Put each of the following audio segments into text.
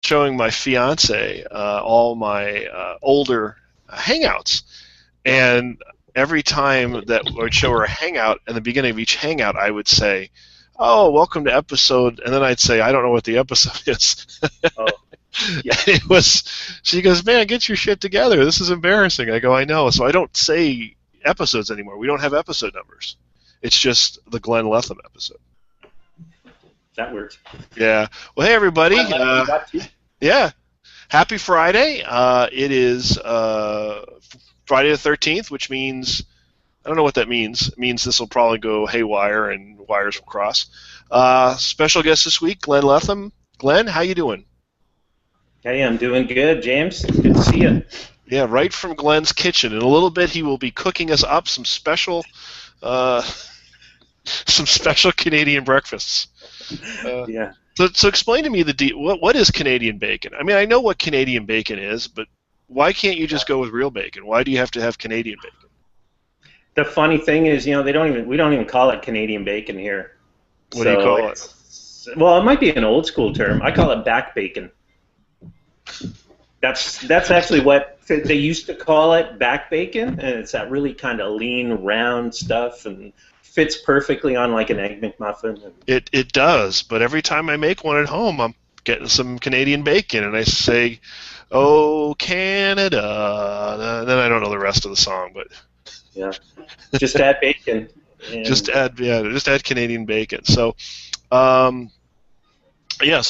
showing my fiance all my older Hangouts, and every time that I would show her a Hangout, in the beginning of each Hangout, I would say, "Oh, welcome to episode," and then I'd say, "I don't know what the episode is." Oh, yeah. It was. She goes, "Man, get your shit together. This is embarrassing." I go, "I know." So I don't say episodes anymore. We don't have episode numbers. It's just the Glenn Letham episode. That works. Yeah. Well, hey everybody. You got two? Yeah. Happy Friday. It is Friday the 13th, which means I don't know what that means. It means this will probably go haywire and wires will cross. Special guest this week, Glenn Letham. Glenn, how you doing? Hey, I'm doing good, James. Good to see you. Yeah, right from Glenn's kitchen. In a little bit, he will be cooking us up some special Canadian breakfasts. Yeah. So explain to me what is Canadian bacon? I mean, I know what Canadian bacon is, but why can't you just go with real bacon? Why do you have to have Canadian bacon? The funny thing is, we don't even call it Canadian bacon here. What do you call it? Well, it might be an old school term. I call it back bacon. That's actually what they used to call it, back bacon, and it's that really kind of lean, round stuff, and fits perfectly on like an Egg McMuffin. It does, but every time I make one at home, I'm getting some Canadian bacon, and I say, "Oh, Canada," and then I don't know the rest of the song, but yeah, just add bacon. Just add Canadian bacon. So, so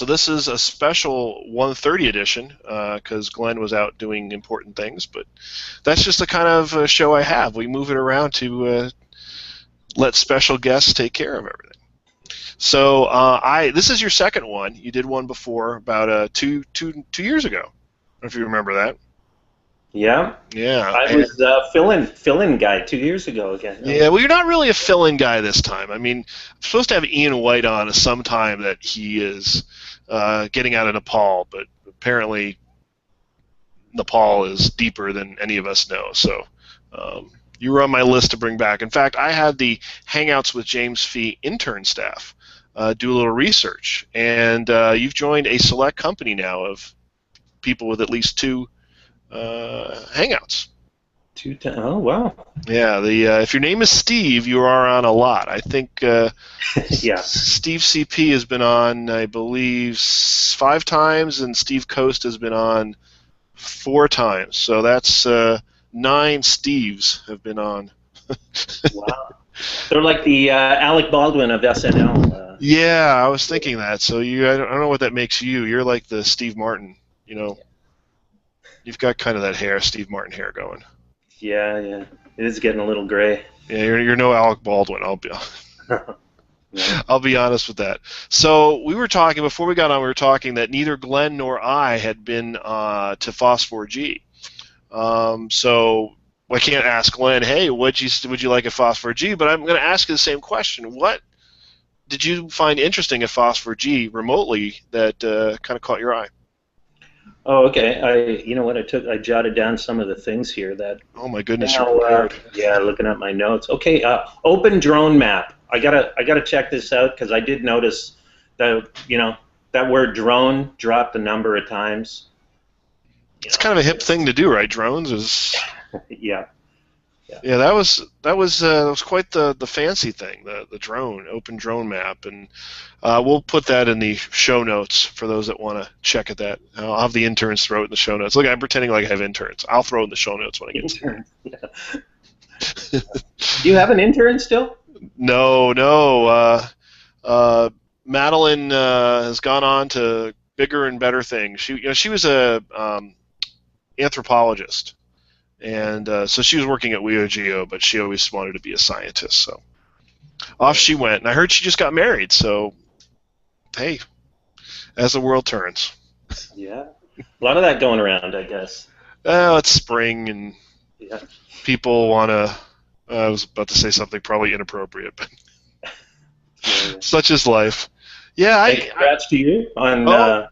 this is a special 130 edition because Glenn was out doing important things, but that's just the kind of show I have. We move it around to let special guests take care of everything. So this is your second one. You did one before about 2 years ago. I don't know if you remember that. Yeah. Yeah. I was fill-in guy 2 years ago again. Yeah, well, you're not really a fill-in guy this time. I mean, I'm supposed to have Ian White on sometime that he is getting out of Nepal, but apparently Nepal is deeper than any of us know. So you were on my list to bring back. In fact, I had the Hangouts with James Fee intern staff do a little research, and you've joined a select company now of people with at least 2 Hangouts. 2 times. Oh, wow. Yeah, if your name is Steve, you are on a lot. I think yeah. Steve CP has been on, I believe, 5 times, and Steve Coast has been on 4 times. So that's 9 Steves have been on. Wow. They're like the Alec Baldwin of SNL. Yeah, I was thinking that. So I don't know what that makes you. You're like the Steve Martin, Yeah. You've got kind of that Steve Martin hair going. Yeah. It is getting a little gray. Yeah, you're no Alec Baldwin. I'll be honest with that. So we were talking before we got on. We were talking that neither Glenn nor I had been to Phosphor G. So I can't ask Glenn, "Hey, would you like a Phosphor G?" But I'm going to ask you the same question. What did you find interesting at Phosphor G remotely that kind of caught your eye? Oh, okay. You know what? I jotted down some of the things here that. Oh my goodness! Yeah, looking at my notes. Okay, open drone map. I gotta check this out because I did notice that that word drone dropped a number of times. It's kind of a hip thing to do, right? Drones is. Yeah. Yeah, that was quite the fancy thing, the drone, open drone map, and we'll put that in the show notes for those that want to check at that. I'll have the interns throw it in the show notes. Look, I'm pretending like I have interns. I'll throw it in the show notes when I get to it. Yeah. Do you have an intern still? No. Madeline has gone on to bigger and better things. She was a anthropologist. And so she was working at WeoGeo, but she always wanted to be a scientist. So off she went. And I heard she just got married. So, hey, as the world turns. Yeah. A lot of that going around, I guess. Well, it's spring, and people want to... I was about to say something probably inappropriate, but such is life. Yeah, congrats to you on...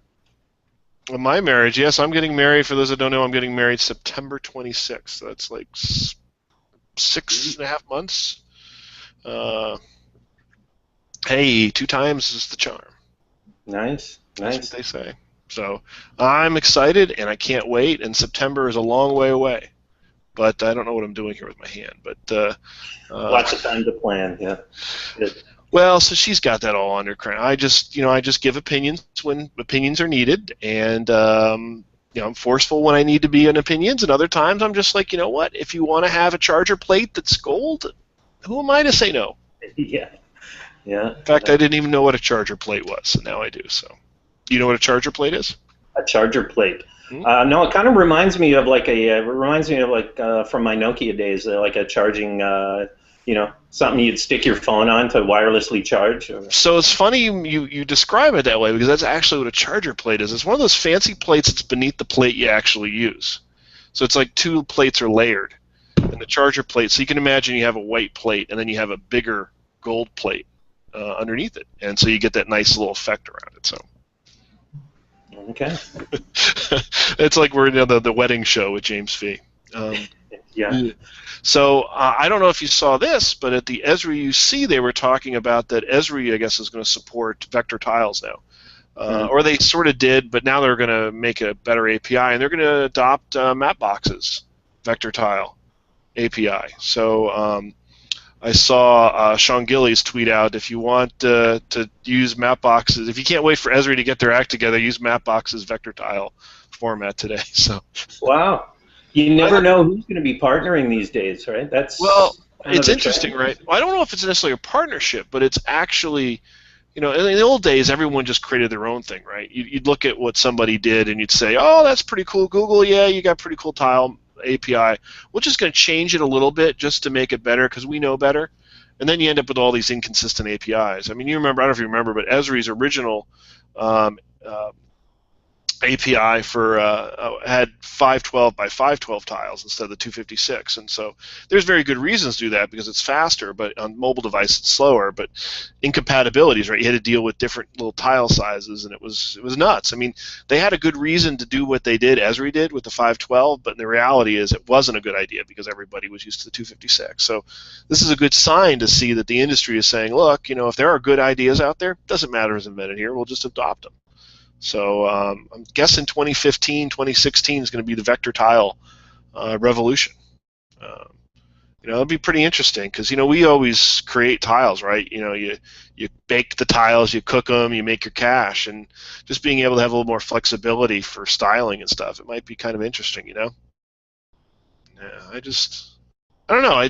my marriage, yes, I'm getting married. For those that don't know, I'm getting married September 26th. So that's like 6.5 months. Hey, 2 times is the charm. Nice. That's what they say. So I'm excited, and I can't wait. And September is a long way away. But I don't know what I'm doing here with my hand. But Lots of time to plan. Yeah. Good. well, so she's got that all under control. I just give opinions when opinions are needed, and I'm forceful when I need to be in opinions, and other times I'm just like, you know what? If you want to have a charger plate that's gold, who am I to say no? Yeah. Yeah. In fact, I didn't even know what a charger plate was, and now I do. So, you know what a charger plate is? A charger plate. Hmm? No, it kind of reminds me of from my Nokia days, like a charging, something you'd stick your phone on to wirelessly charge. So it's funny you describe it that way, because that's actually what a charger plate is. It's one of those fancy plates that's beneath the plate you actually use. So it's like two plates are layered. And the charger plate, so you can imagine you have a white plate and then you have a bigger gold plate underneath it. And so you get that nice little effect around it. So Okay. it's like we're in the wedding show with James Fee. Yeah. So I don't know if you saw this, but at the Esri UC they were talking about that Esri, I guess, is going to support vector tiles now. Or they sort of did, but now they're going to make a better API, and they're going to adopt Mapbox's vector tile API. So I saw Sean Gillies tweet out, if you want to use Mapbox's, if you can't wait for Esri to get their act together, use Mapbox's vector tile format today. So Wow. You never know who's going to be partnering these days, right? Well, it's interesting, right? Well, I don't know if it's necessarily a partnership, but it's actually, in the old days, everyone just created their own thing, right? You'd look at what somebody did, and you'd say, oh, that's pretty cool. Google, yeah, you got pretty cool tile API. We're just going to change it a little bit just to make it better because we know better. And then you end up with all these inconsistent APIs. I mean, I don't know if you remember, but Esri's original API had 512 by 512 tiles instead of the 256, and so there's very good reasons to do that because it's faster, but on mobile device it's slower. But incompatibilities, right? You had to deal with different little tile sizes, and it was nuts. I mean, they had a good reason to do what they did, Esri did with the 512, but the reality is it wasn't a good idea because everybody was used to the 256. So this is a good sign to see that the industry is saying, look, if there are good ideas out there, it doesn't matter who's invented here, we'll just adopt them. So I'm guessing 2015, 2016 is going to be the vector tile revolution. It'll be pretty interesting because we always create tiles, right? You bake the tiles, you cook them, you make your cash, and just being able to have a little more flexibility for styling and stuff, it might be kind of interesting, Yeah, I don't know. I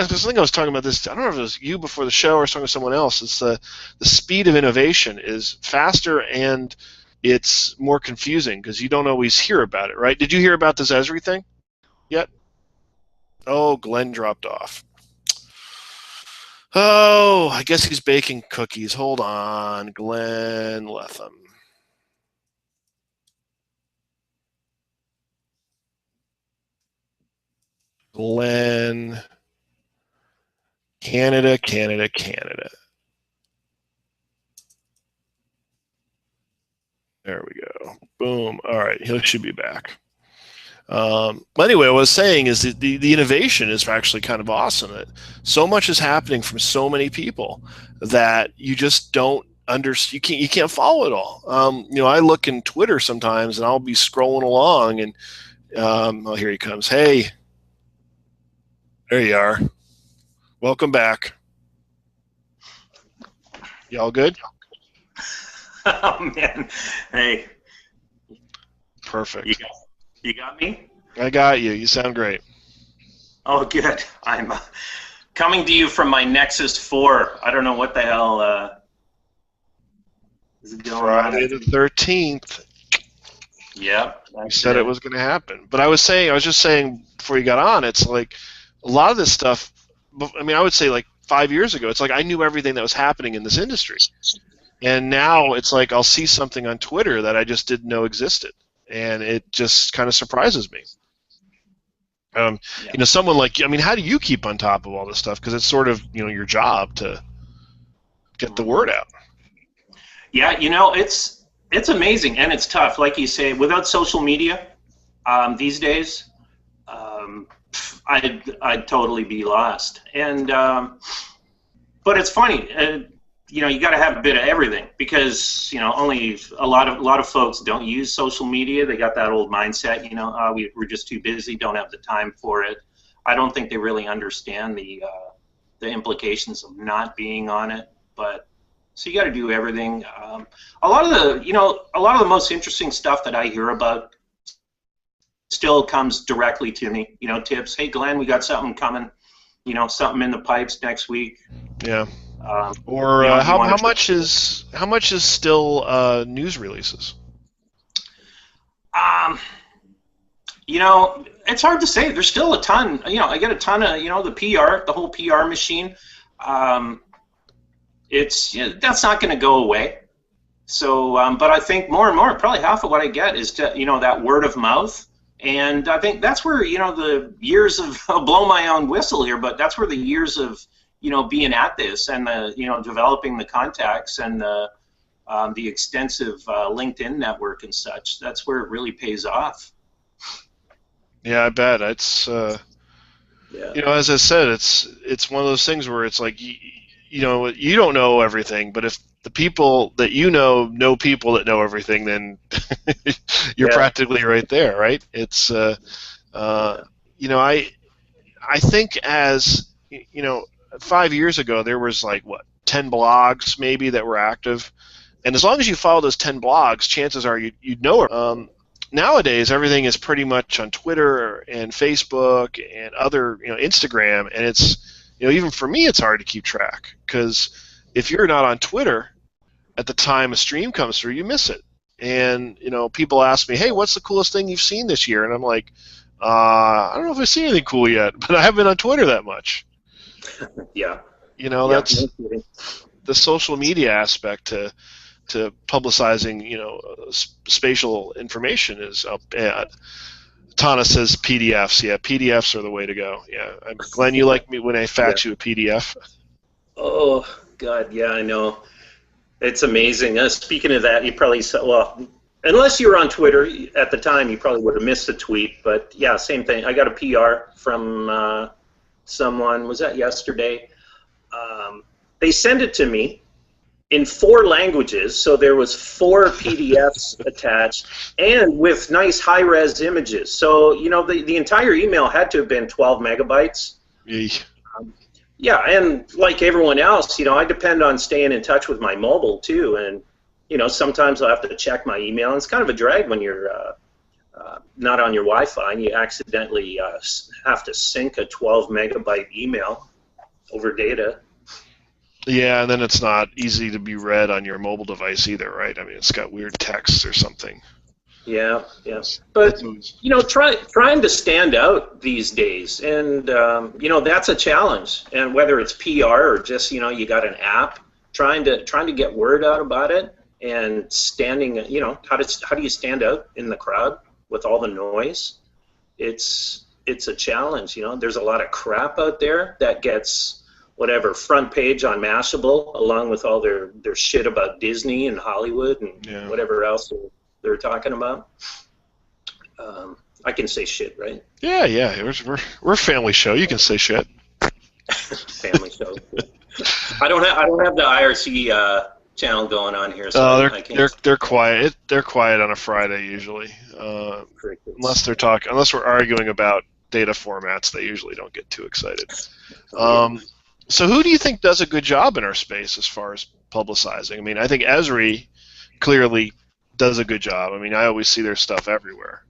think I was talking about this. I don't know if it was you before the show or I was talking to someone else. It's the speed of innovation is faster and it's more confusing because you don't always hear about it, right? Did you hear about this Esri thing yet? Oh, Glenn dropped off. Oh, I guess he's baking cookies. Hold on, Glenn Letham. Glenn. Canada. There we go. Boom. All right, he should be back. But anyway, what I was saying is that the innovation is actually kind of awesome. So much is happening from so many people that you just don't understand. You can't follow it all. I look in Twitter sometimes, and I'll be scrolling along, and oh, here he comes. Hey, there you are. Welcome back. Y'all good? Oh man, hey. Perfect. You got me? I got you. You sound great. Oh, good. I'm coming to you from my Nexus 4. I don't know what the hell is going on. Friday the 13th. Yep. You said it was going to happen. But I was just saying before you got on, it's like a lot of this stuff, I would say like 5 years ago, it's like I knew everything that was happening in this industry. And now it's like I'll see something on Twitter that I just didn't know existed. And it just kind of surprises me. Someone like you, how do you keep on top of all this stuff? Because it's sort of, your job to get the word out. Yeah, it's amazing and it's tough. Like you say, without social media these days, I'd totally be lost. And but it's funny. you got to have a bit of everything, because only a lot of folks don't use social media. They got that old mindset, we're just too busy, don't have the time for it. I don't think they really understand the implications of not being on it. But so you got to do everything. A lot of the most interesting stuff that I hear about still comes directly to me. Tips. Hey, Glenn, we got something coming. Something in the pipes next week. Yeah. Or how much is still news releases? It's hard to say. There's still a ton. I get a ton of the PR, the whole PR machine. That's not going to go away. So, but I think more and more, probably half of what I get is that word of mouth. And I think that's where the years of I'll blow my own whistle here, but that's where the years of being at this and developing the contacts and the extensive LinkedIn network and such. That's where it really pays off. Yeah, I bet. It's as I said, it's one of those things where it's like you don't know everything, but if the people that know people that know everything, then you're practically right there, right? It's I think 5 years ago there was 10 blogs maybe that were active, and as long as you follow those 10 blogs, chances are you'd know. Nowadays everything is pretty much on Twitter and Facebook and other Instagram, and it's even for me it's hard to keep track, because if you're not on Twitter at the time a stream comes through, you miss it. And people ask me, hey, what's the coolest thing you've seen this year? And I'm like, I don't know if I've seen anything cool yet, but I haven't been on Twitter that much. Yeah. That's the social media aspect to publicizing spatial information is up. Tana says PDFs. Yeah, PDFs are the way to go. Yeah, Glenn, you like me when I fax you a PDF? Oh God, yeah, I know. It's amazing. Speaking of that, you probably saw, well, unless you were on Twitter at the time, you probably would have missed the tweet. But yeah, same thing. I got a PR from someone. Was that yesterday? They sent it to me in 4 languages, so there was 4 PDFs attached, and with nice high-res images. So the entire email had to have been 12 megabytes. Yeah, and like everyone else, I depend on staying in touch with my mobile too, and sometimes I'll have to check my email. And it's kind of a drag when you're not on your Wi-Fi and you accidentally have to sync a 12 megabyte email over data. Yeah, and then it's not easy to be read on your mobile device either, right? I mean, it's got weird text or something. Yeah, yes. But, trying to stand out these days, and, that's a challenge. And whether it's PR or just, you got an app, trying to get word out about it and standing, how do you stand out in the crowd with all the noise? It's a challenge, There's a lot of crap out there that gets whatever front page on Mashable, along with all their shit about Disney and Hollywood and whatever else they're talking about. I can say shit, right? Yeah. We're a family show. You can say shit. Family show. I don't have the IRC channel going on here, so they're quiet. They're quiet on a Friday usually, unless we're arguing about data formats. They usually don't get too excited. So who do you think does a good job in our space as far as publicizing? I mean, I think Esri clearly does a good job. I mean, I always see their stuff everywhere.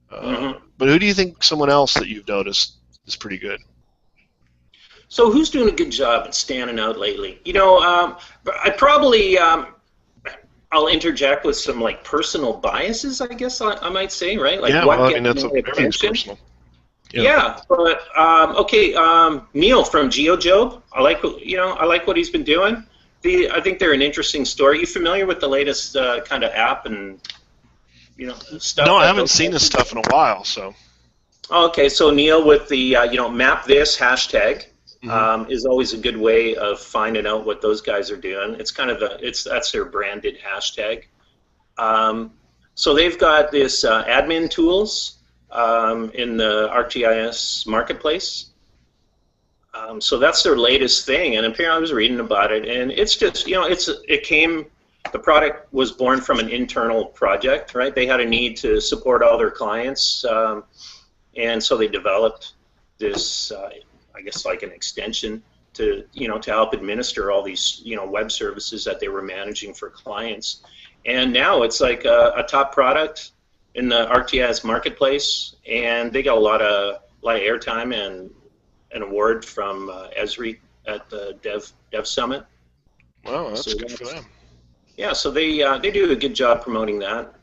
But who do you think someone else that you've noticed is pretty good? So who's doing a good job at standing out lately? I probably I'll interject with some personal biases, I guess I might say, right? That's everything's personal. Yeah, but okay. Neil from GeoJob, I like what he's been doing. I think they're an interesting story. Are you familiar with the latest kind of app and stuff? No, I haven't seen this stuff in a while. So. Okay, so Neil with the map this hashtag is always a good way of finding out what those guys are doing. It's kind of that's their branded hashtag. So they've got this admin tools in the ArcGIS marketplace. So that's their latest thing, and apparently I was reading about it, and it's just, the product was born from an internal project, right? They had a need to support all their clients, and so they developed this, I guess, like an extension to, to help administer all these, web services that they were managing for clients. And now it's like a top product in the ArcGIS marketplace, and they got a lot of airtime and an award from Esri at the Dev Summit. Wow, that's good for them. Yeah, so they do a good job promoting that.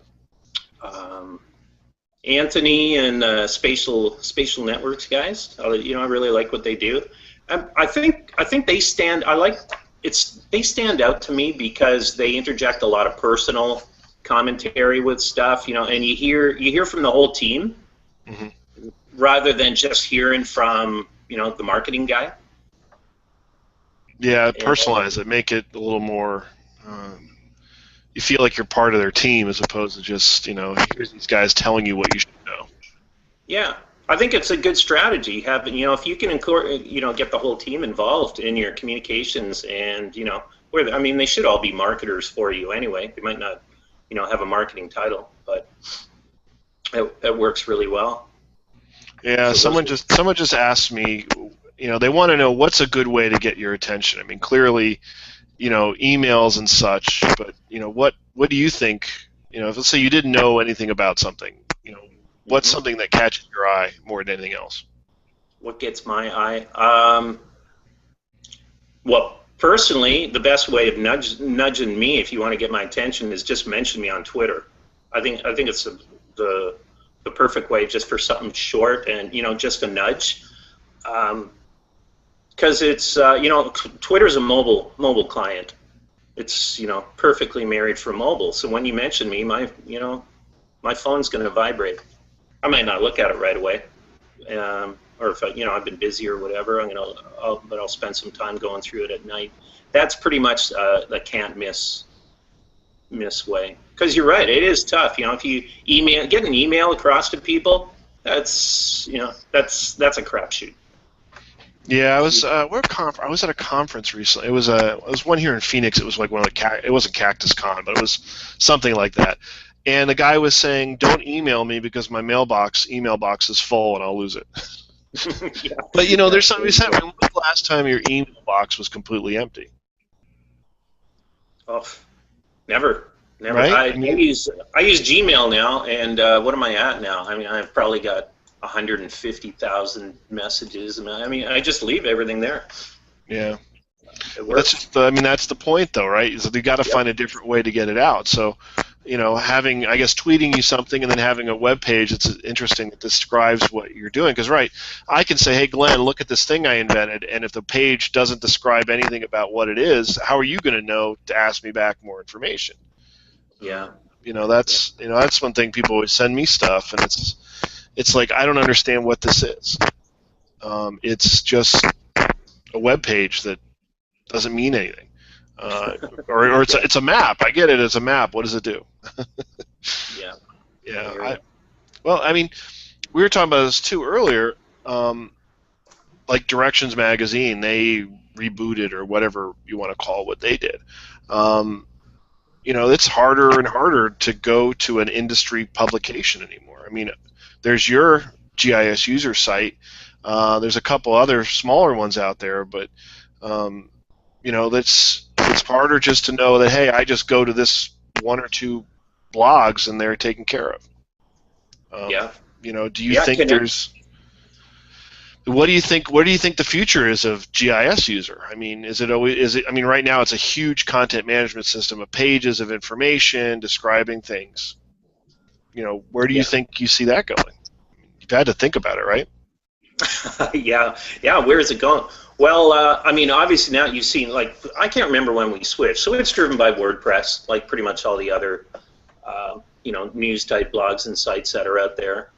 Anthony and Spatial Networks guys, I really like what they do. I think they stand. They stand out to me because they interject a lot of personal commentary with stuff, and you hear from the whole team, mm-hmm. rather than just hearing from the marketing guy. Yeah, personalize it, make it a little more. You feel like you're part of their team as opposed to just here's these guys telling you what you should know. Yeah, I think it's a good strategy. If you can get the whole team involved in your communications, and they should all be marketers for you anyway. They might not have a marketing title, but it works really well. Yeah, so someone just asked me, they want to know what's a good way to get your attention. I mean, clearly, emails and such, but what do you think? If let's say you didn't know anything about something, what's mm-hmm. something that catches your eye more than anything else? What gets my eye? Well, personally, the best way of nudging me, if you want to get my attention, is just mention me on Twitter. I think it's the perfect way, just for something short and just a nudge. Because it's Twitter's a mobile client. It's perfectly married for mobile. So when you mention me, my phone's going to vibrate. I might not look at it right away, or if I've been busy or whatever, but I'll spend some time going through it at night. That's pretty much the can't miss way. Because you're right, it is tough. If you get an email across to people, that's a crapshoot. Yeah, I was I was at a conference recently. It was one here in Phoenix. It was like one of it wasn't Cactus Con, but it was something like that. And the guy was saying, "Don't email me because my email box is full and I'll lose it." Yeah. But there's something said. When was the last time your email box was completely empty? Oh, never. Right? I use Gmail now, and what am I at now? I've probably got 150,000 messages. I just leave everything there. Yeah. That's the point, though, right? Is that you got to find a different way to get it out. So, having, I guess, tweeting you something and then having a web page that's interesting that describes what you're doing. Because, right, I can say, hey, Glenn, look at this thing I invented, and if the page doesn't describe anything about what it is, how are you going to know to ask me back more information? Yeah. That's one thing. People always send me stuff, and it's like, I don't understand what this is. It's just a web page that doesn't mean anything. Or it's a map. I get it as a map. What does it do? Yeah. Yeah. We were talking about this too earlier. Like Directions Magazine, they rebooted, or whatever you want to call what they did. It's harder and harder to go to an industry publication anymore. There's your GIS user site. There's a couple other smaller ones out there, but it's harder just to know that, hey, I just go to this one or two blogs and they're taken care of. Yeah. Do you think there's? What do you think the future is of GIS user? Right now it's a huge content management system of pages of information describing things. Where do you think you see that going? You've had to think about it, right? Yeah. Where is it going? Well, obviously now you've seen, I can't remember when we switched. So it's driven by WordPress, like pretty much all the other, news type blogs and sites that are out there.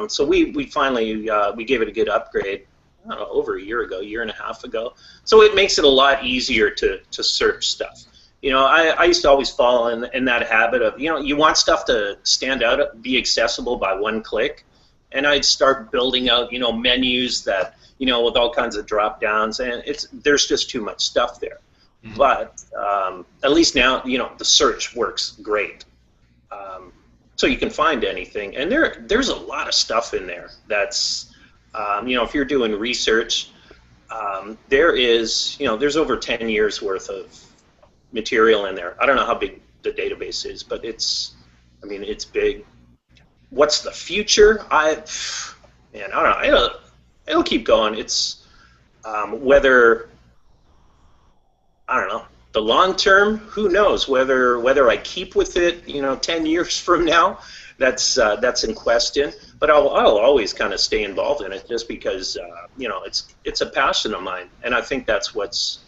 So we finally we gave it a good upgrade, I don't know, over a year and a half ago. So it makes it a lot easier to search stuff. I used to always fall in that habit of, you want stuff to stand out, be accessible by one click. And I'd start building out, menus that, with all kinds of drop downs, and there's just too much stuff there. Mhm. But at least now, the search works great. So you can find anything, and there's a lot of stuff in there. That's, if you're doing research, there's over 10 years worth of material in there. I don't know how big the database is, but it's big. What's the future? I don't know. It'll keep going. It's whether, I don't know, the long term, who knows? Whether I keep with it, 10 years from now, that's in question. But I'll always kind of stay involved in it, just because it's a passion of mine, and I think that's what's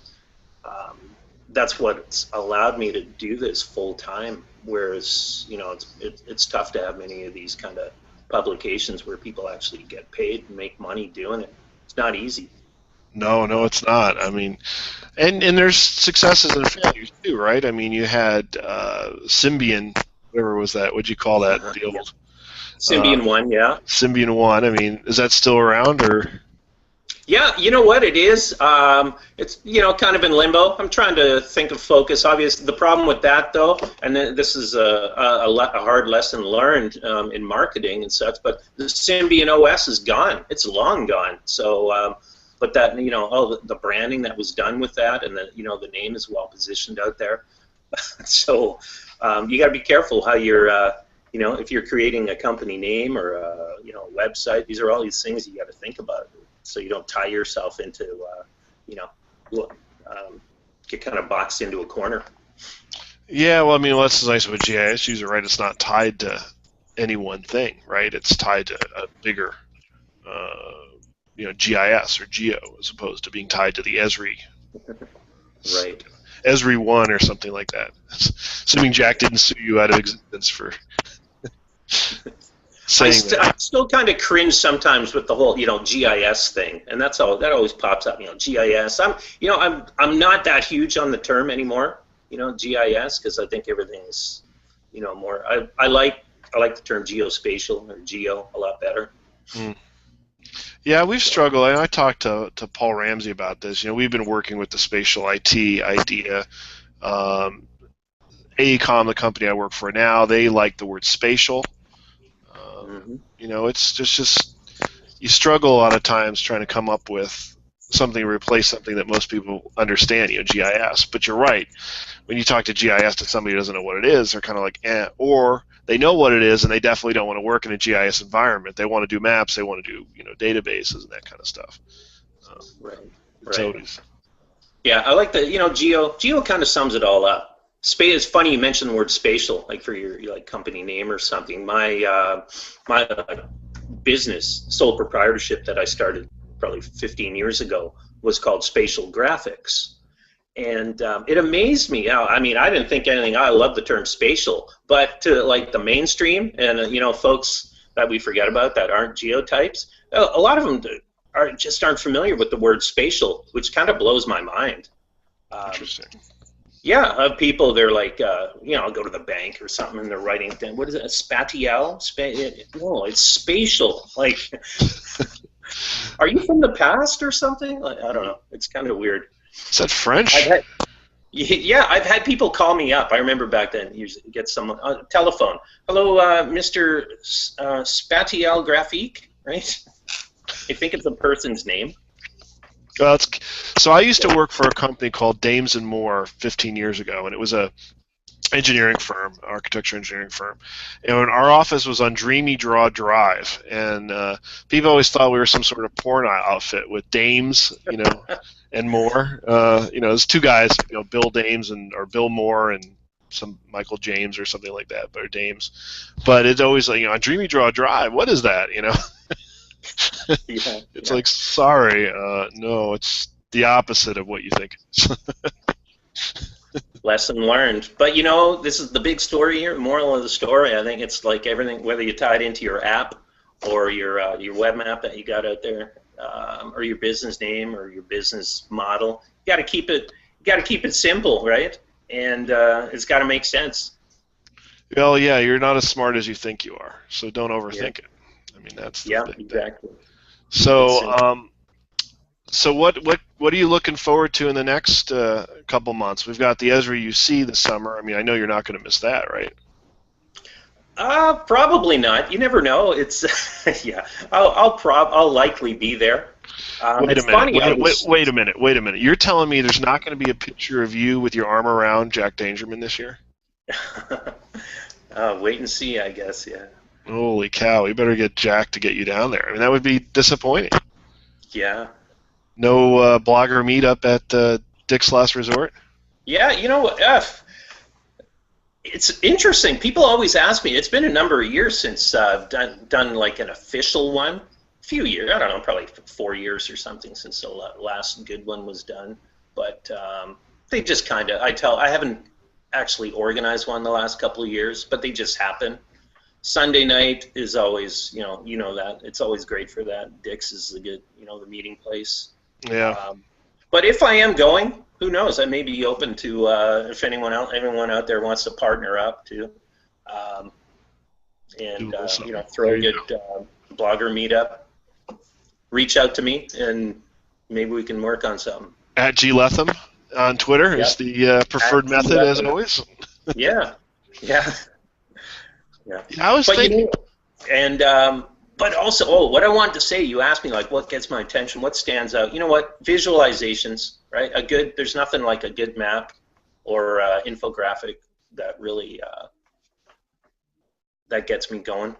allowed me to do this full time. Whereas it's tough to have many of these kind of publications where people actually get paid and make money doing it. It's not easy. No, it's not. I mean, and there's successes and failures too, right? I mean, you had Symbian, whatever was that? What'd you call that? The Yeah. old Symbian One, yeah. Symbian One. I mean, is that still around, or? Yeah, you know what it is? It's kind of in limbo. I'm trying to think of focus. Obviously, the problem with that, though, and this is a hard lesson learned in marketing and such, but the Symbian OS is gone. It's long gone. So, but that all the branding that was done with that, and the name is well positioned out there. So you got to be careful how you're if you're creating a company name or a website. These are all these things you got to think about, so you don't tie yourself into, get kind of boxed into a corner. Yeah, well, I mean, that's nice of a GIS user, right? It's not tied to any one thing, right? It's tied to a bigger, GIS or Geo, as opposed to being tied to the Esri. Right. Esri 1 or something like that. Assuming Jack didn't sue you out of existence for saying that. I still kind of cringe sometimes with the whole, GIS thing, and that always pops up. GIS. I'm not that huge on the term anymore. GIS, because I think everything's, more. I like the term geospatial or geo a lot better. Mm. Yeah, we've struggled. I talked to Paul Ramsey about this. We've been working with the spatial IT idea. AECOM, the company I work for now, they like the word spatial. It's just you struggle a lot of times trying to come up with something to replace something that most people understand, GIS. But you're right. When you talk to GIS to somebody who doesn't know what it is, they're kind of like, eh. Or they know what it is, and they definitely don't want to work in a GIS environment. They want to do maps. They want to do, databases and that kind of stuff. Right. Yeah, I like the, geo. Geo kind of sums it all up. It's funny you mentioned the word spatial, like for your company name or something. My business, sole proprietorship that I started probably 15 years ago, was called Spatial Graphics. And it amazed me how, I didn't think anything. I love the term spatial, but to the mainstream and folks that we forget about that aren't geotypes, a lot of them aren't familiar with the word spatial, which kind of blows my mind. Interesting. Yeah, people, they're like, I'll go to the bank or something, and they're writing, what is it, spatial? No, it's spatial. Like, are you from the past or something? I don't know. It's kind of weird. Is that French? I've had people call me up. I remember back then, you get someone, telephone. Hello, Mr. Spatial Graphique, right? I think it's a person's name. Well, so I used to work for a company called Dames and Moore 15 years ago, and it was a engineering firm, architecture engineering firm. And our office was on Dreamy Draw Drive, and people always thought we were some sort of porn outfit with dames, and Moore. There's two guys, Bill Dames or Bill Moore and some Michael James or something like that, but dames. But it's always like, on Dreamy Draw Drive, what is that? It's like, sorry, no, it's the opposite of what you think. Lesson learned. But this is the big story here. Moral of the story, I think it's like everything, whether you tie it into your app or your web map that you got out there, or your business name or your business model. You got to keep it simple, right? And it's got to make sense. Well, yeah, you're not as smart as you think you are, so don't overthink it. That's the big exactly. thing. So, So what are you looking forward to in the next couple months? We've got the Esri UC this summer. I mean, I know you're not going to miss that, right? Probably not. You never know. It's yeah. I'll likely be there. Wait a It's minute. funny. I was Wait a minute. Wait a minute. You're telling me there's not going to be a picture of you with your arm around Jack Dangerman this year? wait and see. I guess. Yeah. Holy cow! We better get Jack to get you down there. I mean, that would be disappointing. Yeah. No blogger meetup at Dick's Last Resort. Yeah. It's interesting. People always ask me. It's been a number of years since I've done like an official one. A few years. I don't know, probably 4 years or something since the last good one was done. But they just kind of. I haven't actually organized one the last couple of years, but they just happen. Sunday night is always, you know that it's always great for that. Dick's is the good, the meeting place. Yeah. But if I am going, who knows? I may be open to if anyone out there wants to partner up too, and throw a good blogger meetup. Reach out to me, and maybe we can work on something. At G Letham on Twitter is the preferred method, as always. Yeah, yeah, yeah. I was thinking, but also, what I wanted to say, you asked me like, what gets my attention, what stands out. You know what? Visualizations, right? There's nothing like a good map or infographic that really that gets me going.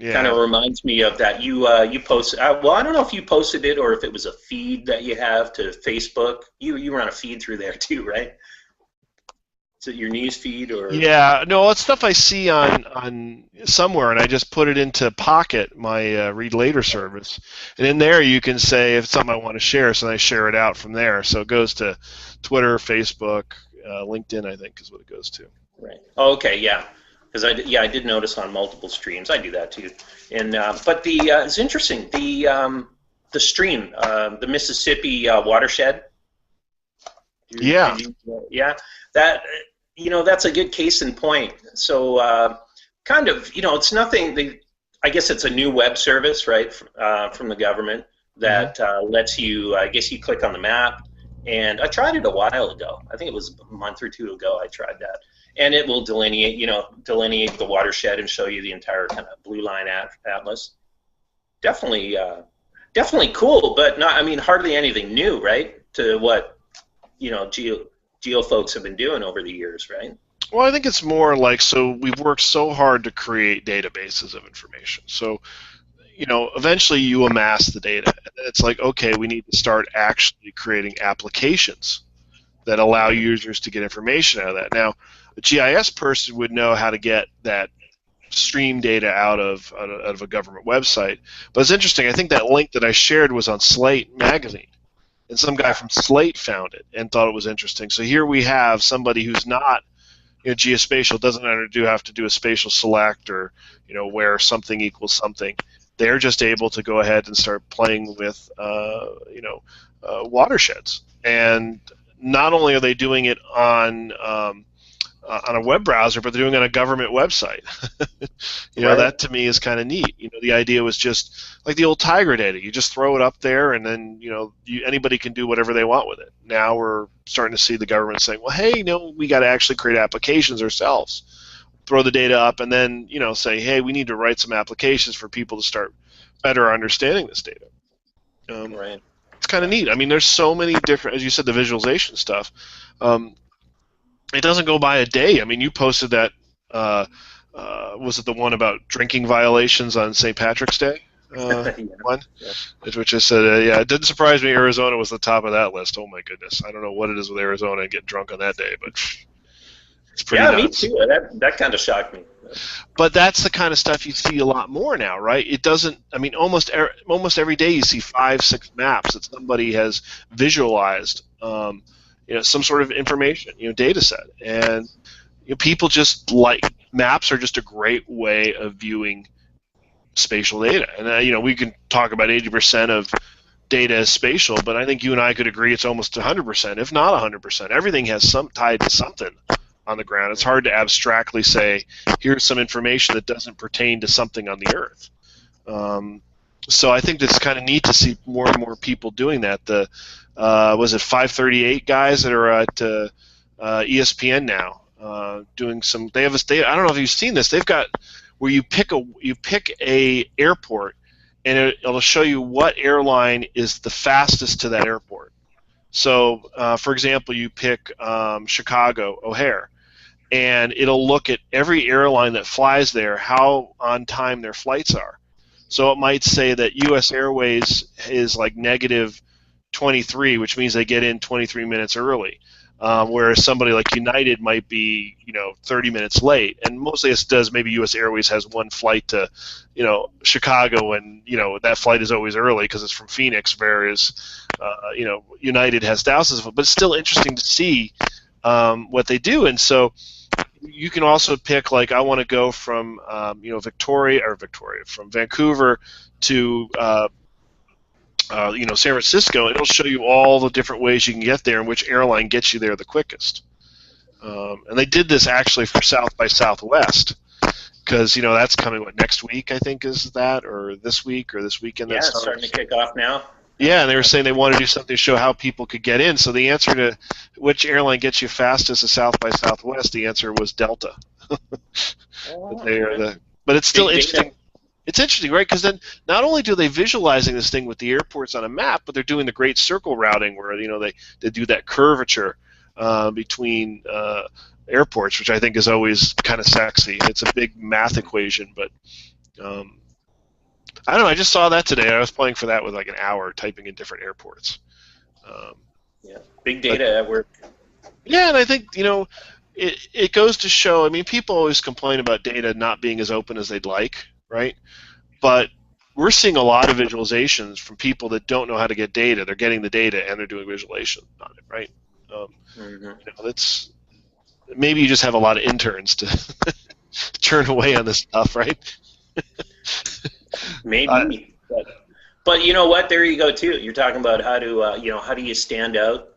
yeah. Kind of reminds me of that you posted. Well, I don't know if you posted it or if it was a feed that you have to Facebook. You run a feed through there too, right? Is it your news feed or? Yeah, no, it's stuff I see on somewhere, and I just put it into Pocket, my read later service, and in there you can say if it's something I want to share, so I share it out from there. So it goes to Twitter, Facebook, LinkedIn, I think is what it goes to. Right. Oh, okay. Yeah. Because I did notice on multiple streams. I do that too. And but it's interesting. The stream, the Mississippi watershed. Yeah. Yeah. That that's a good case in point. So kind of it's nothing. I guess it's a new web service, right, from the government that lets you. I guess you click on the map, and I tried it a while ago. I think it was a month or two ago. I tried that. And it will delineate the watershed and show you the entire kind of blue line atlas. Definitely cool, but not. I mean, hardly anything new, right? To what geo folks have been doing over the years, right? Well, I think it's more like, so we've worked so hard to create databases of information. So, eventually you amass the data, and then it's like, okay, we need to start actually creating applications that allow users to get information out of that. Now, a GIS person would know how to get that stream data out of a government website. But it's interesting. I think that link that I shared was on Slate magazine, and some guy from Slate found it and thought it was interesting. So here we have somebody who's not geospatial, doesn't have to do a spatial select or where something equals something. They're just able to go ahead and start playing with watersheds. And not only are they doing it on a web browser, but they're doing it on a government website. Right. That to me is kind of neat. The idea was just like the old Tiger data. You just throw it up there, and then anybody can do whatever they want with it. Now we're starting to see the government saying, well, hey, we got to actually create applications ourselves. Throw the data up, and then say, hey, we need to write some applications for people to start better understanding this data. Right. It's kind of neat. I mean, there's so many different, as you said, the visualization stuff. It doesn't go by a day. I mean, you posted that, was it the one about drinking violations on St. Patrick's Day? One? Yeah. Which I said, it didn't surprise me Arizona was the top of that list. Oh, my goodness. I don't know what it is with Arizona and getting drunk on that day, but it's pretty nuts. Me too. That kind of shocked me. But that's the kind of stuff you see a lot more now, right? It doesn't. I mean, almost every day you see 5-6 maps that somebody has visualized, some sort of information, data set, and people just like maps are just a great way of viewing spatial data. And we can talk about 80% of data as spatial, but I think you and I could agree it's almost 100%, if not 100%. Everything has some tied to something on the ground. It's hard to abstractly say, here's some information that doesn't pertain to something on the Earth. So I think it's kind of neat to see more and more people doing that. The was it 538 guys that are at ESPN now doing some. They have a. I don't know if you've seen this. They've got where you pick a airport, and it'll show you what airline is the fastest to that airport. So, for example, you pick Chicago O'Hare, and it'll look at every airline that flies there, how on time their flights are. So it might say that U.S. Airways is like negative 23, which means they get in 23 minutes early. Whereas somebody like United might be, 30 minutes late, and mostly it does. Maybe U.S. Airways has one flight to, Chicago, and that flight is always early because it's from Phoenix, whereas, United has thousands of them. But it's still interesting to see what they do, and so you can also pick like I want to go from, Victoria from Vancouver to San Francisco, and it'll show you all the different ways you can get there and which airline gets you there the quickest. And they did this actually for South by Southwest because that's coming next week, I think, is that, or this week or this weekend. Yeah, it's starting to kick off now. Yeah, and they were saying they want to do something to show how people could get in. So the answer to which airline gets you fastest to South by Southwest, the answer was Delta. But it's still interesting. It's interesting, right? Because then not only do they visualizing this thing with the airports on a map, but they're doing the great circle routing where they do that curvature between airports, which I think is always kind of sexy. It's a big math equation, but I don't know. I just saw that today. I was playing for that with like an hour typing in different airports. Yeah, big data at work. Yeah, and I think it goes to show. I mean, people always complain about data not being as open as they'd like, right? But we're seeing a lot of visualizations from people that don't know how to get data. They're getting the data and they're doing visualization on it, right? That's maybe you just have a lot of interns to turn away on this stuff, right? Maybe, but you know what? There you go too. You're talking about how to how do you stand out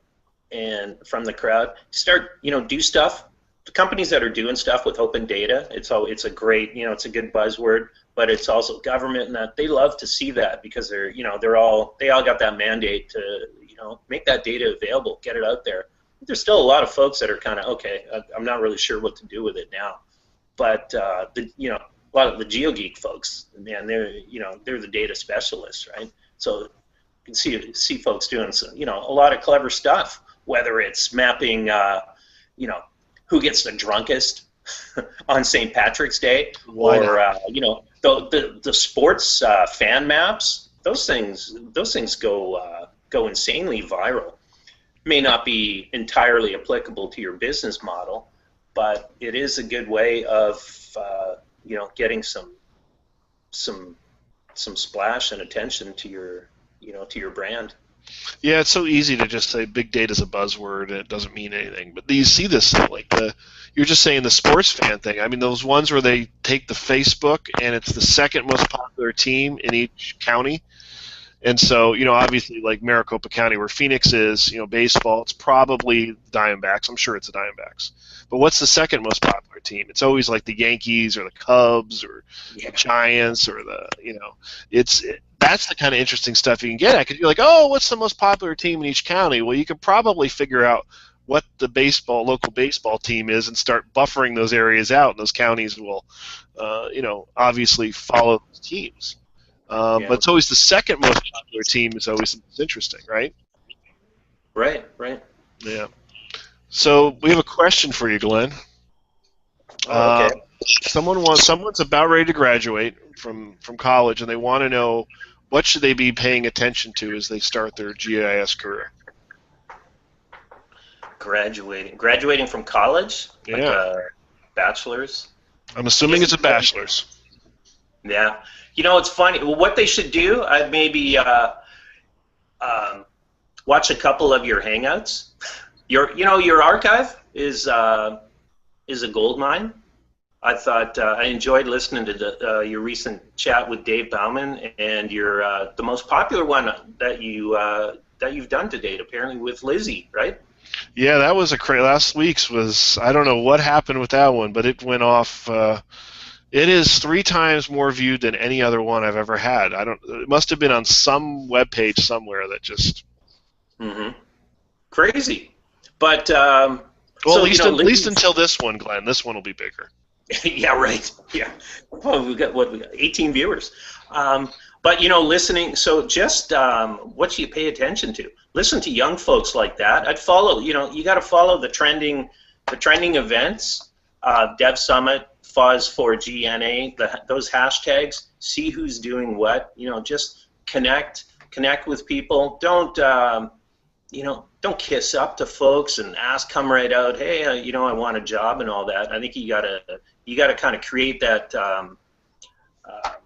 and from the crowd? Start do stuff. The companies that are doing stuff with open data, it's a great it's a good buzzword, but it's also government, and that they love to see that because they all got that mandate to make that data available, get it out there. There's still a lot of folks that are kind of okay. I'm not really sure what to do with it now, but a lot of the GeoGeek folks, man, they're the data specialists, right? So you can see folks doing a lot of clever stuff, whether it's mapping, who gets the drunkest on St. Patrick's Day, or the sports fan maps. Those things go insanely viral. May not be entirely applicable to your business model, but it is a good way of getting some splash and attention to your brand. Yeah, it's so easy to just say big data is a buzzword and it doesn't mean anything. But you see this like you're just saying the sports fan thing. I mean, those ones where they take the Facebook and it's the second most popular team in each county. And so, obviously, like Maricopa County, where Phoenix is, baseball, it's probably Diamondbacks. I'm sure it's the Diamondbacks. But what's the second most popular team? It's always like the Yankees or the Cubs or the Giants or that's the kind of interesting stuff you can get at. Because you're like, oh, what's the most popular team in each county? Well, you could probably figure out what the local baseball team is and start buffering those areas out, and those counties will, obviously follow those teams. But it's always the second most popular team is always the most interesting, right? Right. Yeah. So we have a question for you, Glenn. Okay. Someone's about ready to graduate from college, and they want to know what should they be paying attention to as they start their GIS career. Graduating from college, yeah, like a bachelor's. I'm assuming it's a bachelor's. Yeah. It's funny. What they should do, I'd maybe watch a couple of your Hangouts. Your archive is a gold mine. I thought I enjoyed listening to your recent chat with Dave Bauman, and your the most popular one that you've done to date, apparently with Lizzie, right? Yeah, that was last week's was. I don't know what happened with that one, but it went off. It is 3 times more viewed than any other one I've ever had. I don't. It must have been on some web page somewhere that just. Mm-hmm. Crazy. But Well, so, at least until this one, Glenn. This one will be bigger. yeah, right. Yeah. Well, we got 18 viewers. But listening. So just what do you pay attention to? Listen to young folks like that. I'd follow. You got to follow the trending events. Dev Summit, FOSS4GNA, those hashtags. See who's doing what. Just connect with people. Don't kiss up to folks and come right out. Hey, I want a job and all that. I think you gotta kind of create that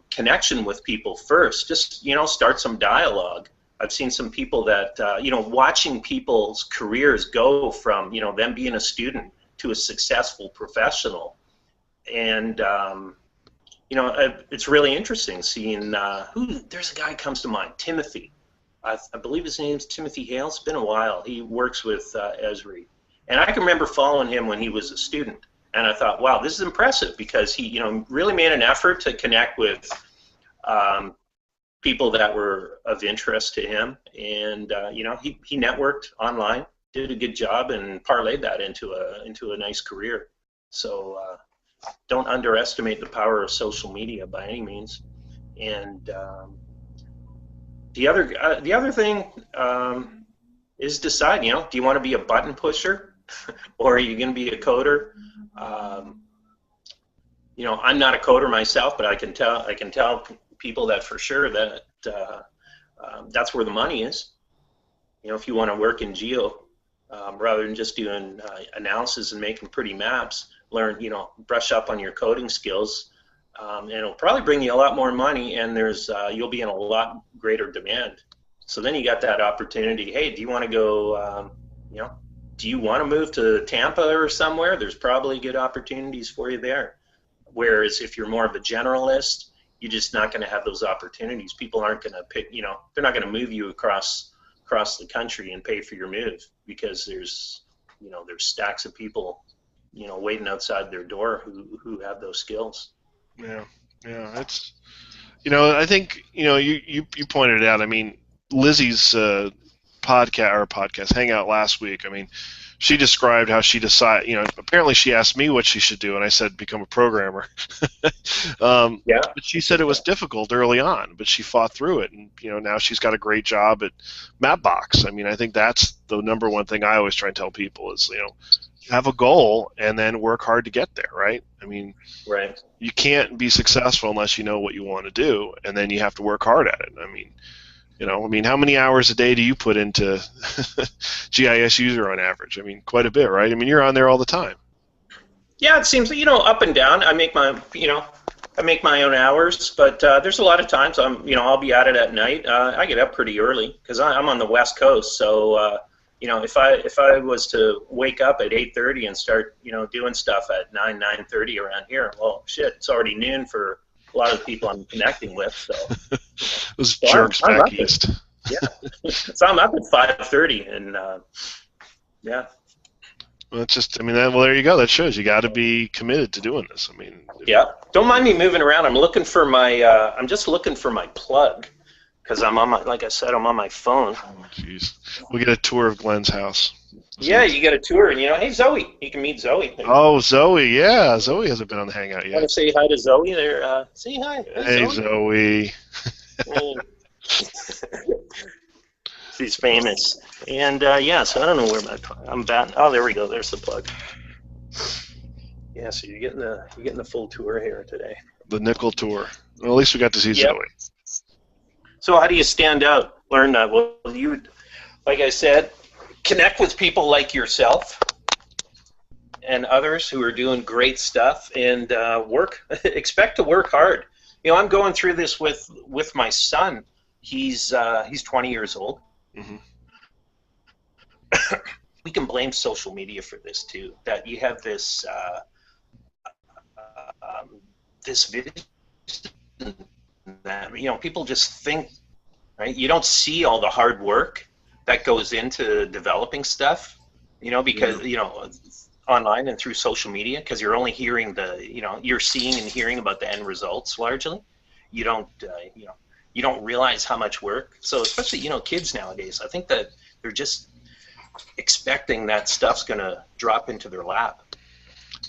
connection with people first. Just start some dialogue. I've seen some people that watching people's careers go from them being a student to a successful professional, and it's really interesting seeing there's a guy who comes to mind, Timothy. I believe his name's Timothy Hale. It's been a while. He works with Esri. And I can remember following him when he was a student. And I thought, wow, this is impressive, because he really made an effort to connect with people that were of interest to him. And he networked online, did a good job, and parlayed that into a nice career. So don't underestimate the power of social media by any means. And the other thing is decide. Do you want to be a button pusher, or are you going to be a coder? I'm not a coder myself, but I can tell people that for sure that that's where the money is. If you want to work in geo, rather than just doing analysis and making pretty maps, brush up on your coding skills. And it'll probably bring you a lot more money, and you'll be in a lot greater demand. So then you got that opportunity. Hey, do you want to go? Do you want to move to Tampa or somewhere? There's probably good opportunities for you there. Whereas if you're more of a generalist, you're just not going to have those opportunities. People aren't going to pick. They're not going to move you across the country and pay for your move, because there's stacks of people waiting outside their door who have those skills. Yeah, it's I think you pointed it out. I mean, Lizzie's podcast Hangout last week. I mean, she described how she decided. Apparently she asked me what she should do, and I said become a programmer. Yeah. But she said it was difficult early on, but she fought through it, and now she's got a great job at Mapbox. I mean, I think that's the number one thing I always try and tell people is have a goal and then work hard to get there, right? I mean, right. You can't be successful unless you know what you want to do, and then you have to work hard at it. I mean, how many hours a day do you put into GIS user on average? I mean, quite a bit, right? I mean, you're on there all the time. Yeah, it seems up and down. I make my own hours, but there's a lot of times I'll be at it at night. I get up pretty early because I'm on the West Coast, so if I was to wake up at 8:30 and start doing stuff at 9:30 around here, well, shit, it's already noon for a lot of the people I'm connecting with. So those jerks back east. Yeah, so I'm up at 5:30, and yeah. Well, it's just, there you go. That shows you got to be committed to doing this. Yeah. Don't mind me moving around. I'm looking for my. I'm just looking for my plug, because I'm on my. Like I said, I'm on my phone. Oh, jeez. We'll get a tour of Glenn's house. Yeah, you get a tour, and hey, Zoe, you can meet Zoe. Oh, Zoe, yeah. Zoe hasn't been on the Hangout yet. Want to say hi to Zoe there? Say hi. Hey, Zoe. She's famous. And so I don't know where I'm batting. Oh, there we go. There's the plug. Yeah, so you're getting the full tour here today. The nickel tour. Well, at least we got to see Zoe. So how do you stand out? Learn that. Well, you, like I said, connect with people like yourself and others who are doing great stuff, and expect to work hard. I'm going through this with my son. He's 20 years old. Mm-hmm. We can blame social media for this too. That you have this this vision that people just think, right? You don't see all the hard work that goes into developing stuff. Because online and through social media, because you're only hearing you're seeing and hearing about the end results largely. You don't, you don't realize how much work. So especially, kids nowadays, I think that they're just expecting that stuff's going to drop into their lap.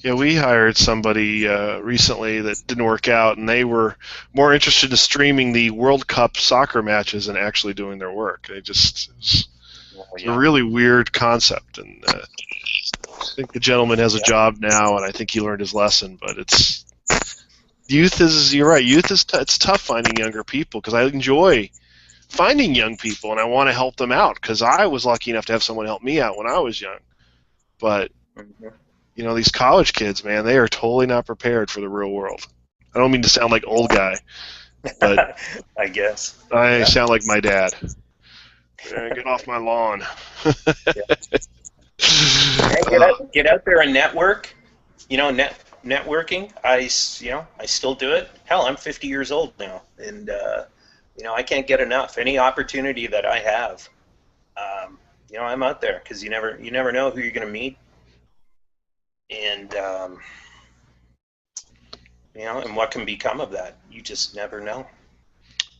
Yeah, we hired somebody recently that didn't work out, and they were more interested in streaming the World Cup soccer matches than actually doing their work. It's a really weird concept, and I think the gentleman has a job now, and I think he learned his lesson. But you're right. Youth is it's tough finding younger people, because I enjoy finding young people, and I want to help them out, because I was lucky enough to have someone help me out when I was young. But these college kids, man, they are totally not prepared for the real world. I don't mean to sound like old guy, but I guess I sound like my dad. Get off my lawn. Get out there and network. Networking. I still do it. Hell, I'm 50 years old now, and I can't get enough. Any opportunity that I have, I'm out there, because you never know who you're going to meet, and and what can become of that. You just never know.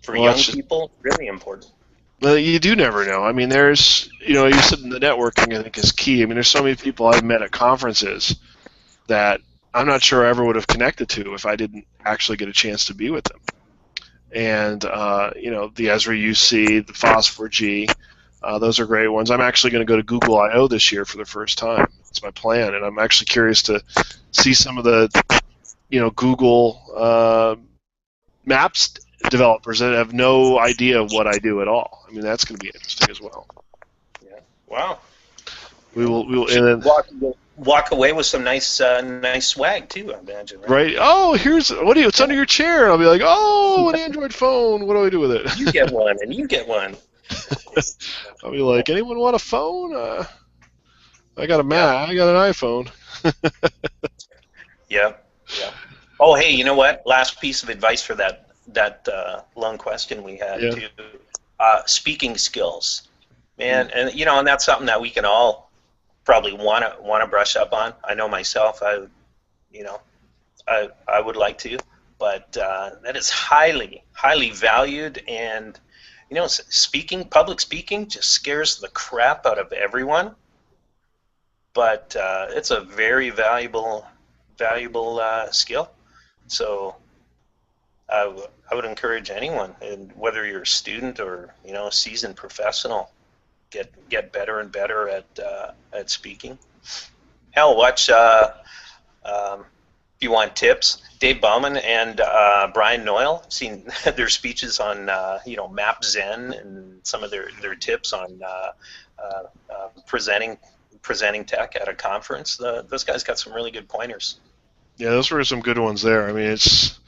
For young people, really important. Well, you do never know. I mean, there's, you said the networking, I think, is key. I mean, there's so many people I've met at conferences that I'm not sure I ever would have connected to if I didn't actually get a chance to be with them. And, the Ezra UC, the Phosphor G, those are great ones. I'm actually going to go to Google I/O this year for the first time. It's my plan, and I'm actually curious to see some of the, Google Maps developers that have no idea of what I do at all. I mean, that's going to be interesting as well. Yeah. Wow. We will, and then walk away with some nice swag too, I imagine. Right? Oh, it's under your chair. And I'll be like, oh, an Android phone. What do I do with it? You get one, and you get one. I'll be like, anyone want a phone? I got a Mac. I got an iPhone. Yeah. Oh, hey, you know what? Last piece of advice for that long question we had too. Speaking skills, man, and and that's something that we can all probably want to brush up on. I know myself, I would like to, but that is highly valued, and public speaking just scares the crap out of everyone, but it's a very valuable skill. So I would encourage anyone, and whether you're a student or a seasoned professional, get better and better at speaking. Hell, watch if you want tips, Dave Bauman and Brian Noyle. I've seen their speeches on Map Zen and some of their tips on presenting tech at a conference. Those guys got some really good pointers. Yeah, those were some good ones there. I mean, it's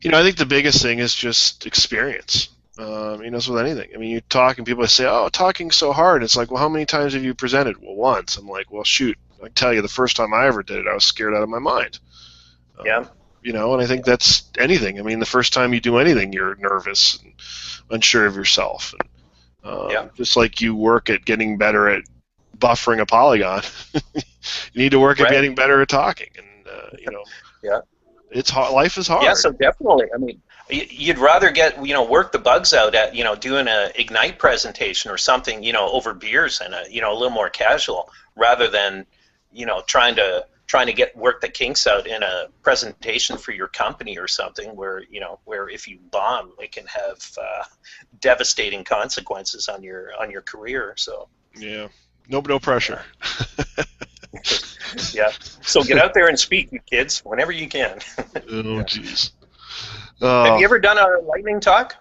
I think the biggest thing is just experience. It's with anything. I mean, you talk and people say, "Oh, talking's so hard." It's like, well, how many times have you presented? Well, once. I'm like, well, shoot. I can tell you, the first time I ever did it, I was scared out of my mind. Yeah. And I think that's anything. I mean, the first time you do anything, you're nervous and unsure of yourself. And, just like you work at getting better at buffering a polygon, you need to work at getting better at talking. And it's hard. Life is hard. Yeah, so definitely. I mean, you'd rather get work the bugs out at doing a Ignite presentation or something over beers and a little more casual, rather than trying to work the kinks out in a presentation for your company or something where if you bomb, it can have devastating consequences on your career. So no pressure. Yeah, so get out there and speak, you kids, whenever you can. Oh, jeez. Have you ever done a lightning talk?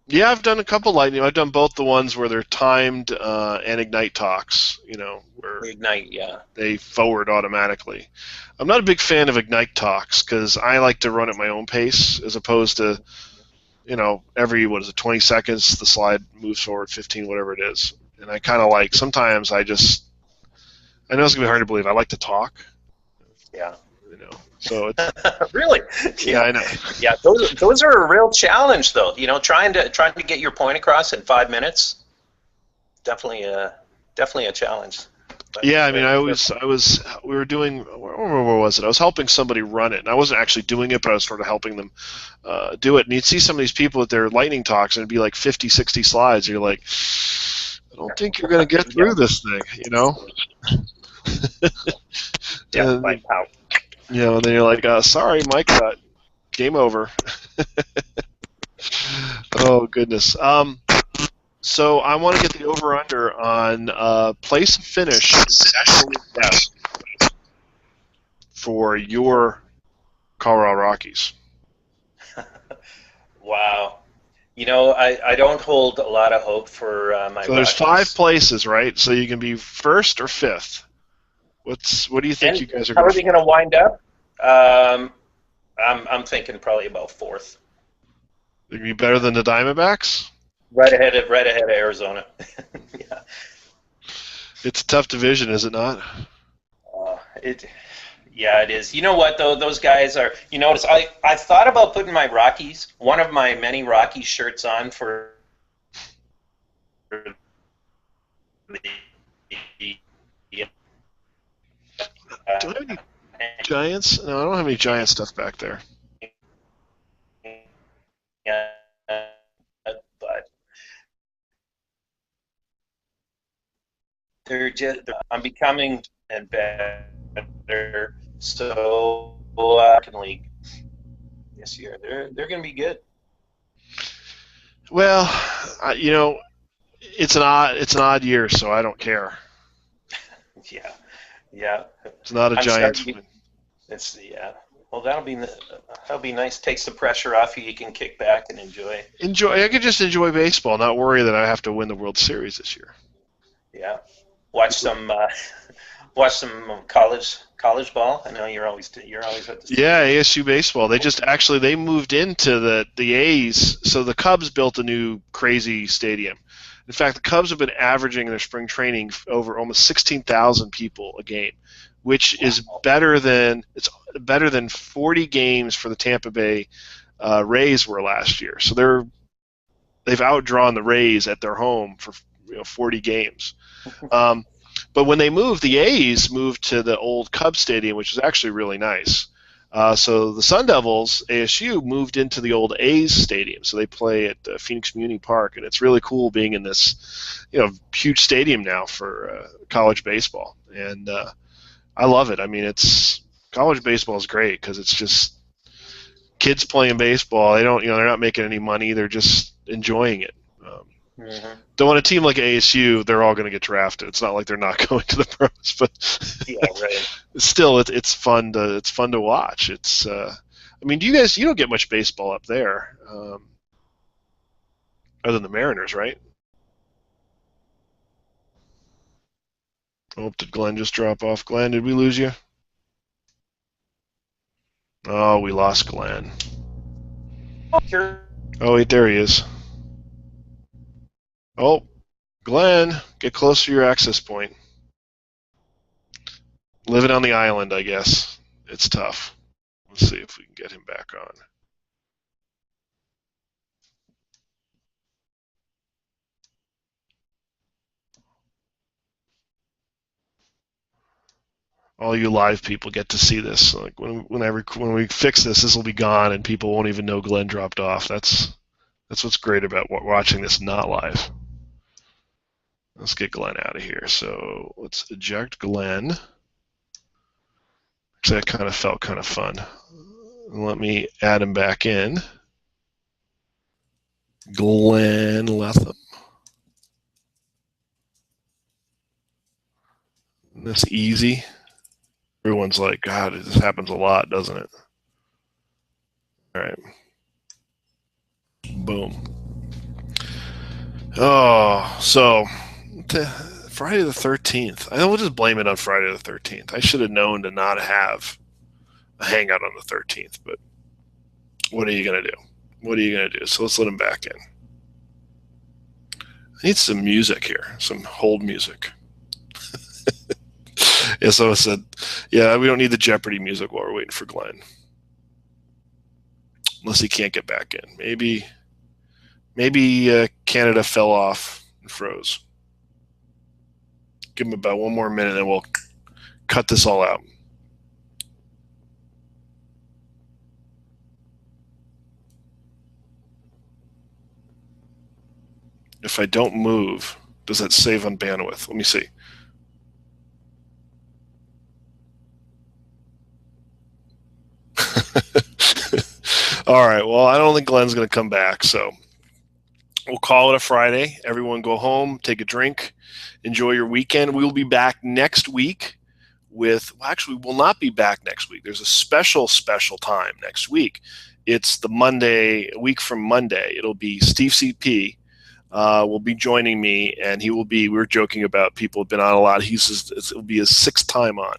Yeah, I've done a couple lightning. I've done both the ones where they're timed and Ignite talks, where Ignite, they forward automatically. I'm not a big fan of Ignite talks because I like to run at my own pace as opposed to, every, 20 seconds, the slide moves forward 15, whatever it is. And I kind of sometimes I know it's going to be hard to believe. I like to talk. Yeah. So it's really? Yeah, I know. Yeah, those are a real challenge, though. Trying to get your point across in 5 minutes. Definitely a challenge. But Yeah, I mean, we were doing, where was it? I was helping somebody run it, and I wasn't actually doing it, but I was sort of helping them do it. And you'd see some of these people with their lightning talks, and it'd be like 50, 60 slides. And you're like, I don't think you're going to get through this thing, you know? yeah, And, my power. you know, and then you're like, sorry, Mike, game over. Oh, goodness. So I want to get the over-under on place finish in the National League West for your Colorado Rockies. Wow. I don't hold a lot of hope for my So there's Rockies. 5 places, right? So you can be first or fifth. What do you think And you guys are how going are to? they going to wind up? I'm thinking probably about fourth, They're going to be better than the Diamondbacks? right ahead of Arizona. Yeah. It's a tough division, is it not? It. Yeah, it is. You know what though? Those guys are. You notice I thought about putting my Rockies, one of my many Rockies shirts on for the Do I have any Giants? No, I don't have any Giant stuff back there. but I'm becoming and better. So league this year, they're going to be good. Well, it's an odd year, so I don't care. Yeah, yeah. It's not a I'm Giants starting. win. It's yeah. Well, that'll be nice. Takes the pressure off you. You can kick back and enjoy. I could just enjoy baseball, not worry that I have to win the World Series this year. Yeah, watch some college ball. I know you're always at the Yeah, ASU baseball. They moved into the A's, so the Cubs built a new crazy stadium. In fact, the Cubs have been averaging in their spring training over almost 16,000 people a game, which is better than 40 games for the Tampa Bay Rays were last year. So they've outdrawn the Rays at their home for 40 games. But when they moved, the A's moved to the old Cubs Stadium, which is actually really nice. So the Sun Devils, ASU, moved into the old A's Stadium. So they play at Phoenix Community Park, and it's really cool being in this, huge stadium now for college baseball. And I love it. I mean, college baseball is great because it's just kids playing baseball. They're not making any money. They're just enjoying it. Though on a team like ASU, they're all going to get drafted. It's not like they're not going to the pros, but yeah, right. Still, it's fun to watch. You don't get much baseball up there, other than the Mariners, right? Oh, did Glenn just drop off? Glenn, did we lose you? Oh, we lost Glenn. Oh, wait, there he is. Oh, Glenn, get close to your access point. Living on the island, I guess. It's tough. Let's see if we can get him back on. All you live people get to see this. Like when we fix this will be gone, and people won't even know Glenn dropped off. That's what's great about watching this not live. Let's get Glenn out of here. So let's eject Glenn. Actually, that kind of felt kind of fun. Let me add him back in. Glenn Letham. That's easy. Everyone's like, God, this happens a lot, doesn't it? All right. Boom. Oh, so Friday the 13th. I will just blame it on Friday the 13th. I should have known to not have a hangout on the 13th, but what are you going to do? What are you going to do? So let's let him back in. I need some music here, some hold music. Yeah, so I said, yeah, we don't need the Jeopardy music while we're waiting for Glenn. Unless he can't get back in. Maybe Canada fell off and froze. give him about one more minute, and we'll cut this all out. If I don't move, does that save on bandwidth? Let me see. All right, well, I don't think Glenn's going to come back, so we'll call it a Friday. Everyone go home, take a drink, enjoy your weekend. We will be back next week with, well, actually, we will not be back next week. There's a special time next week. It's the Monday, a week from Monday. It'll be Steve CP will be joining me, and he will be, we were joking about people have been on a lot. It'll be his 6th time on.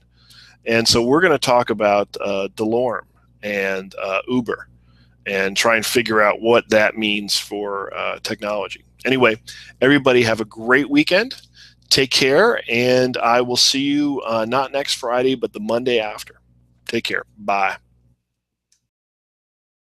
And so we're going to talk about DeLorme and Uber and try and figure out what that means for technology. Anyway, everybody have a great weekend. Take care, and I will see you not next Friday, but the Monday after. Take care. Bye.